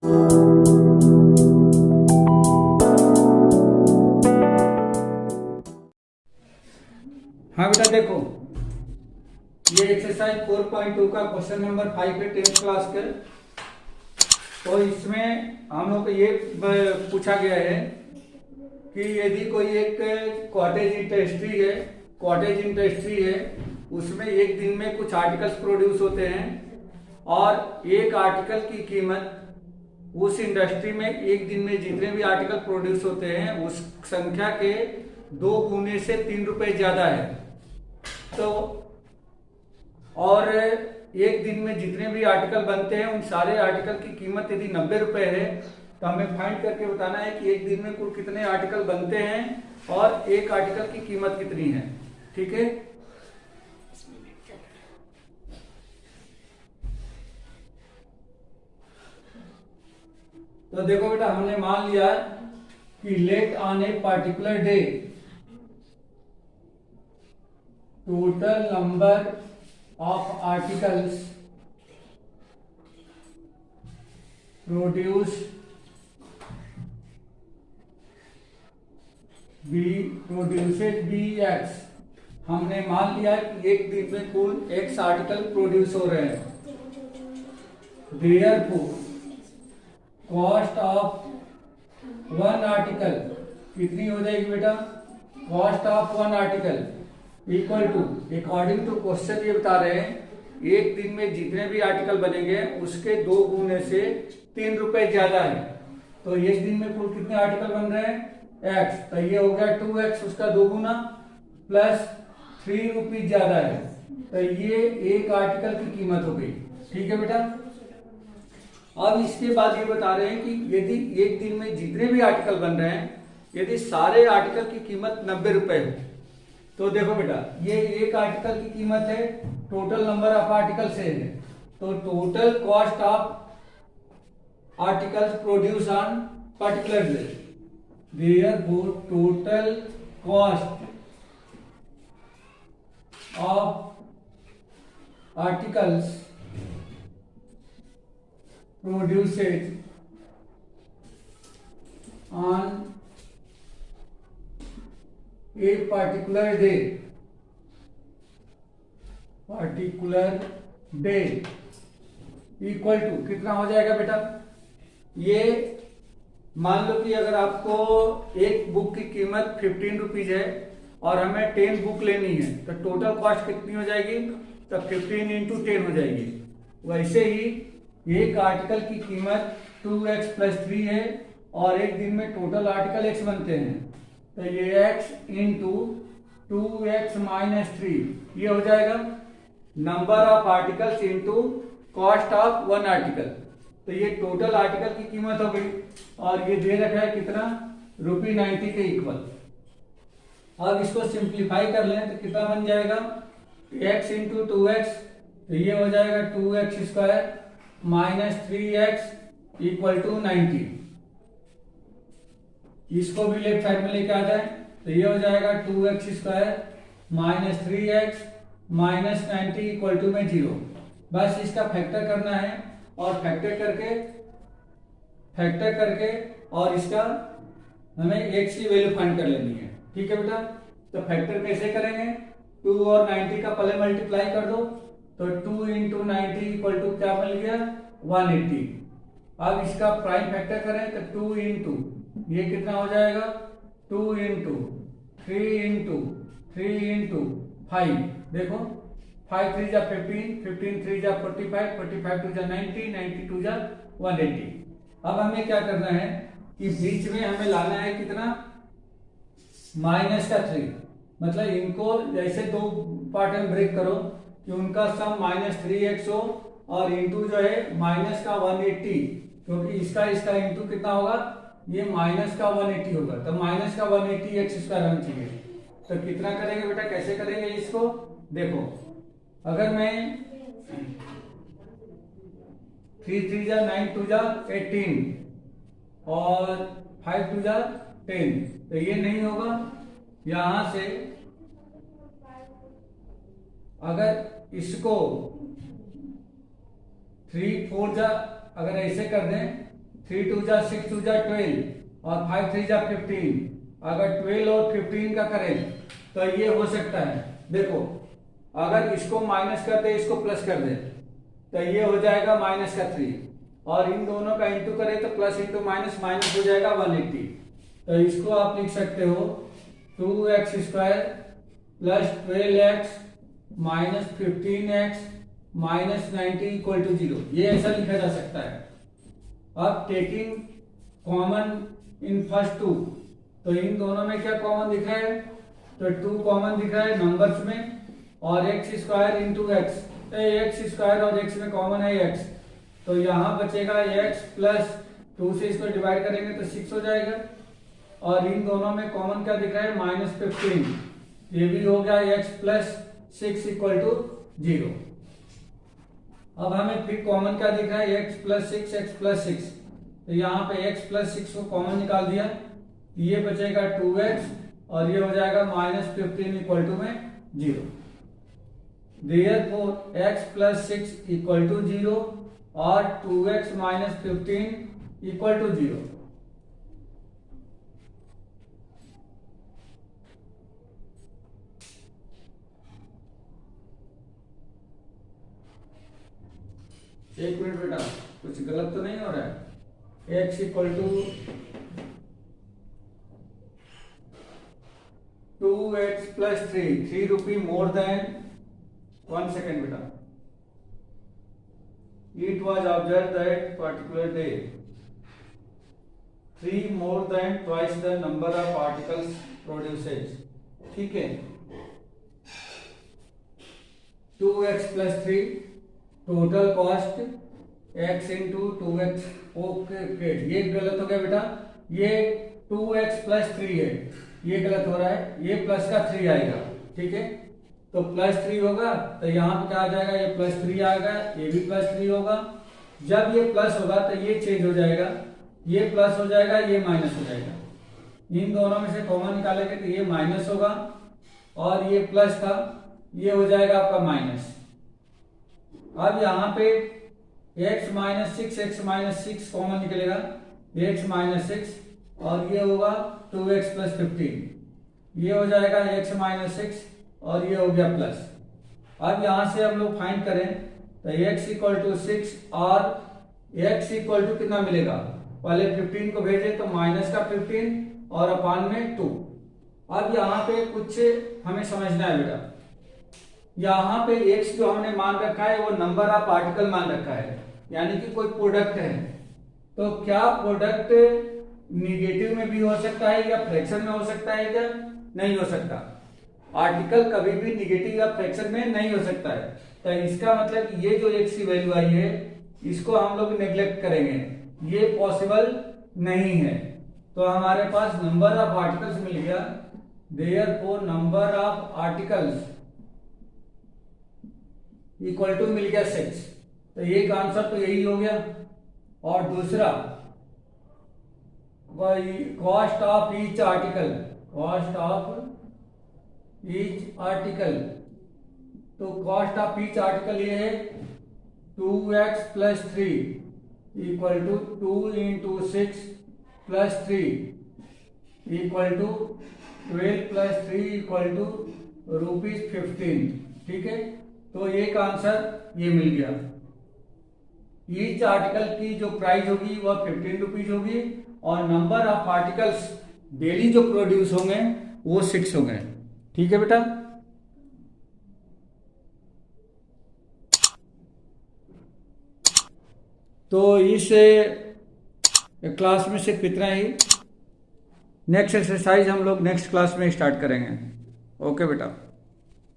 हाँ बेटा देखो, ये एक्सरसाइज 4.2 का क्वेश्चन नंबर 5 है 10th क्लास के। तो इसमें हम लोग को ये पूछा गया है कि यदि कोई एक कॉटेज इंडस्ट्री है, उसमें एक दिन में कुछ आर्टिकल्स प्रोड्यूस होते हैं और एक आर्टिकल की कीमत उस इंडस्ट्री में एक दिन में जितने भी आर्टिकल प्रोड्यूस होते हैं उस संख्या के 2 गुने से 3 रुपए ज्यादा है। तो और एक दिन में जितने भी आर्टिकल बनते हैं उन सारे आर्टिकल की कीमत यदि 90 रुपए है तो हमें फाइंड करके बताना है कि एक दिन में कुल कितने आर्टिकल बनते हैं और एक आर्टिकल की कीमत कितनी है। ठीक है, तो देखो बेटा, हमने मान लिया कि let on a particular day total number of articles produced be x. हमने मान लिया कि एक दिन में कुल एक्स आर्टिकल प्रोड्यूस हो रहे हैं। Therefore cost of one article कितनी हो जाएगी बेटा? Cost of one article equal to, according to question ये बता रहे हैं एक दिन में जितने भी आर्टिकल बनेंगे उसके 2 गुने से 3 रुपए ज्यादा है। तो एक दिन में कुल कितने आर्टिकल बन रहे हैं? एक्स, तो ये हो गया 2x, उसका 2 गुना प्लस 3 रुपीज ज्यादा है, तो ये एक आर्टिकल की कीमत हो गई। ठीक है बेटा, अब इसके बाद ये बता रहे हैं कि यदि एक दिन में जितने भी आर्टिकल बन रहे हैं यदि सारे आर्टिकल की कीमत 90 रुपए हो, तो देखो बेटा ये एक आर्टिकल की कीमत है, टोटल नंबर ऑफ आर्टिकल से है, तो total cost of articles produce on particular day, therefore total cost of articles produced on a particular day equal to कितना हो जाएगा बेटा? ये मान लो कि अगर आपको एक बुक की कीमत 15 रुपीज है और हमें 10 बुक लेनी है तो टोटल कॉस्ट कितनी हो जाएगी? तो 15 इंटू 10 हो जाएगी। वैसे ही एक आर्टिकल की कीमत 2x प्लस 3 है और एक दिन में टोटल आर्टिकल x बनते हैं, तो ये x इंटू 2x माइनस 3 ये हो जाएगा number of articles into cost of one article. तो ये टोटल आर्टिकल की कीमत हो गई और ये दे रखा है कितना? ₹90 के इक्वल। अब इसको सिंप्लीफाई कर लें तो कितना बन जाएगा? x इंटू 2x, तो ये हो जाएगा 2x square minus 3x equal to 90। इसको भी लेफ्ट साइड में लेके आ जाए तो ये हो जाएगा 2x square minus 3x minus 90 equal to में 0। बस इसका फैक्टर करना है और फैक्टर करके और इसका हमें x की वैल्यू फाइंड कर लेनी है। ठीक है बेटा, तो फैक्टर कैसे करेंगे? 2 और 90 का पहले मल्टीप्लाई कर दो, तो 2 इंटू 90 इक्वल टू क्या बन गया? 180। अब इसका प्राइम फैक्टर करें तो 2 इंटू ये कितना हो जाएगा? 2 इंटू 3 इंटू 5, देखो 5 3 जा 15, 15 3 जा 45, 45 2 जा 90, 90 2 जा 180। अब हमें क्या करना है कि बीच में हमें लाना है कितना? माइनस का 3, मतलब इनको जैसे 2 पार्ट में ब्रेक करो कि उनका सम माइनस 3x हो और इंटू जो है माइनस का 180, क्योंकि इसका इंटू कितना होगा? ये माइनस का 180 होगा, तो माइनस का 180 एक्स स्क्वायर होना चाहिए। तो कितना करेंगे बेटा, कैसे करेंगे इसको? देखो अगर मैं 3 3 जा 9 2 जा 18 और 5 2 जा 10, तो ये नहीं होगा। यहां से अगर इसको 3 4 जा अगर ऐसे कर दें 3 2 जा 6 2 जा 12 और 5 3 जा 15। अगर 12 और 15 का करें तो ये हो सकता है, देखो अगर इसको माइनस कर दे इसको प्लस कर दे तो ये हो जाएगा माइनस का 3, और इन दोनों का इंटू करें तो प्लस इंटू माइनस माइनस हो जाएगा 180। तो इसको आप लिख सकते हो 2x² plus 12x minus 15x minus 90 equal to 0। ये ऐसा लिखा जा सकता है। अब taking common in first two, तो इन दोनों में क्या कॉमन दिख रहा है, तो 2 कॉमन दिख रहा है नंबर्स में, और x² इंटू एक्स, x² और x में कॉमन है x, तो यहाँ बचेगा x प्लस 2 से इसको डिवाइड करेंगे तो 6 हो जाएगा, और इन दोनों में कॉमन क्या दिख रहा है माइनस 15, ये भी हो गया x प्लस 6 इक्वल टू 0। अब हमें फिर कॉमन क्या दिख रहा है x प्लस 6 x प्लस 6, तो यहाँ पे x प्लस 6 को कॉमन निकाल दिया, ये बचेगा 2x और ये हो जाएगा माइनस 15 इक्वल टू में 0। Therefore x plus 6 equal to 0 और 2x माइनस 15 इक्वल टू 0। एक मिनट बेटा, कुछ गलत तो नहीं हो रहा है। x equal to 2x plus 3 rupee more than 1 second बेटा। It was observed that particular day 3 more than twice the number of particles produces। ठीक है, 2x plus 3 total cost x into 2x। Okay, ये गलत हो गया बेटा, ये 2x plus 3 है, ये गलत हो रहा है, ये प्लस का 3 आएगा। ठीक है, तो प्लस 3 होगा तो यहाँ पे क्या आ जाएगा, ये प्लस 3 आएगा, ये भी प्लस 3 होगा। जब ये प्लस होगा तो ये चेंज हो जाएगा, ये प्लस हो जाएगा, ये माइनस हो जाएगा। इन दोनों में से कॉमन निकालेंगे तो ये माइनस होगा और ये प्लस था, ये हो जाएगा आपका माइनस। अब यहाँ पे x माइनस 6 कॉमन निकलेगा, x माइनस 6 और ये होगा 2x प्लस 15, ये हो जाएगा x माइनस 6 और ये हो गया प्लस। अब यहां से हम लोग फाइंड करें तो x इक्वल टू 6 और x इक्वल टू कितना मिलेगा, पहले 15 को भेजे तो माइनस का 15 और अपान में 2। अब यहाँ पे कुछ हमें समझना है बेटा, यहाँ पे x जो हमने मान रखा है वो नंबर ऑफ पार्टिकल मान रखा है, यानी कि कोई प्रोडक्ट है। तो क्या प्रोडक्ट निगेटिव में भी हो सकता है या फ्रैक्शन में हो सकता है, क्या नहीं हो सकता। आर्टिकल कभी भी निगेटिव या फ्रैक्शन में नहीं हो सकता है। तो इसका मतलब ये जो x की वैल्यू आई है इसको हम लोग नेग्लेक्ट करेंगे, ये पॉसिबल नहीं है। तो हमारे पास नंबर ऑफ आर्टिकल्स मिल गया, therefore number of articles equal to मिल गया 6। तो एक आंसर तो यही हो गया। और दूसरा cost of each article, cost of each article, तो कॉस्ट ऑफ ईच आर्टिकल ये है 2x plus 3 equal to 2 into 6 plus 3 equal to 12 plus 3 equal to ₹15। ठीक है, तो एक आंसर ये मिल गया। ईच आर्टिकल की जो प्राइस होगी वह 15 रुपीज होगी और नंबर ऑफ आर्टिकल्स डेली जो प्रोड्यूस होंगे वो 6 होंगे। ठीक है बेटा, तो इस क्लास में सिर्फ इतना ही। नेक्स्ट एक्सरसाइज हम लोग नेक्स्ट क्लास में स्टार्ट करेंगे। ओके बेटा।